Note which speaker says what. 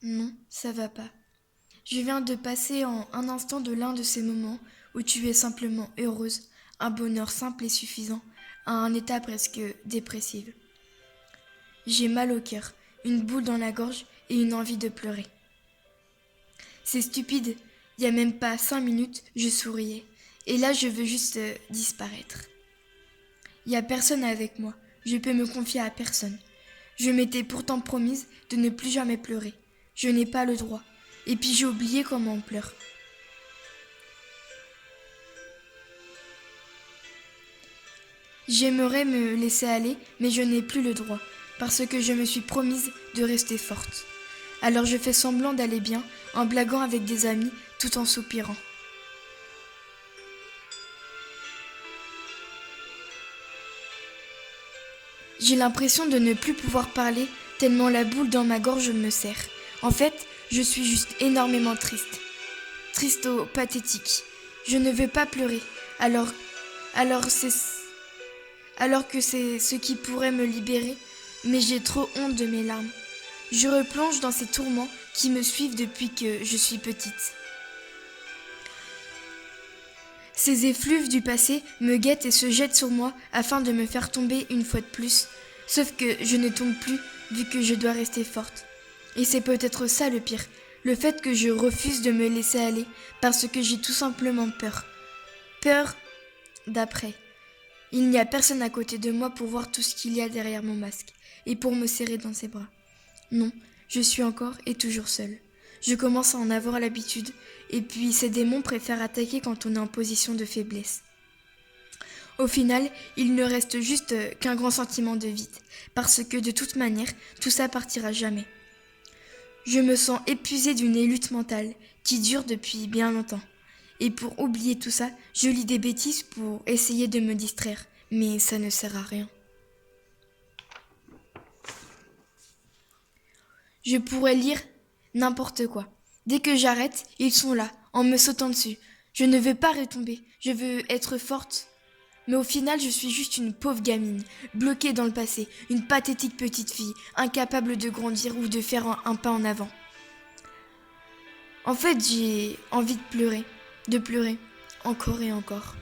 Speaker 1: Non, ça va pas. Je viens de passer en un instant de l'un de ces moments où tu es simplement heureuse, un bonheur simple et suffisant, à un état presque dépressif. J'ai mal au cœur, une boule dans la gorge et une envie de pleurer. C'est stupide, il y a même pas 5 minutes, je souriais. Et là, je veux juste disparaître. Il y a personne avec moi, je peux me confier à personne. Je m'étais pourtant promise de ne plus jamais pleurer. Je n'ai pas le droit. Et puis j'ai oublié comment on pleure. J'aimerais me laisser aller, mais je n'ai plus le droit, parce que je me suis promise de rester forte. Alors je fais semblant d'aller bien, en blaguant avec des amis, tout en soupirant. J'ai l'impression de ne plus pouvoir parler, tellement la boule dans ma gorge me serre. En fait, je suis juste énormément triste. Triste au pathétique. Je ne veux pas pleurer. Alors, alors c'est alors que c'est ce qui pourrait me libérer, mais j'ai trop honte de mes larmes. Je replonge dans ces tourments qui me suivent depuis que je suis petite. Ces effluves du passé me guettent et se jettent sur moi afin de me faire tomber une fois de plus. Sauf que je ne tombe plus vu que je dois rester forte. Et c'est peut-être ça le pire, le fait que je refuse de me laisser aller parce que j'ai tout simplement peur. Peur d'après. Il n'y a personne à côté de moi pour voir tout ce qu'il y a derrière mon masque et pour me serrer dans ses bras. Non, je suis encore et toujours seule. Je commence à en avoir l'habitude et puis ces démons préfèrent attaquer quand on est en position de faiblesse. Au final, il ne reste juste qu'un grand sentiment de vide, parce que de toute manière, tout ça partira jamais. Je me sens épuisée d'une lutte mentale qui dure depuis bien longtemps. Et pour oublier tout ça, je lis des bêtises pour essayer de me distraire, mais ça ne sert à rien. Je pourrais lire n'importe quoi. Dès que j'arrête, ils sont là, en me sautant dessus. Je ne veux pas retomber, je veux être forte. Mais au final, je suis juste une pauvre gamine, bloquée dans le passé, une pathétique petite fille, incapable de grandir ou de faire un pas en avant. En fait, j'ai envie de pleurer, encore et encore.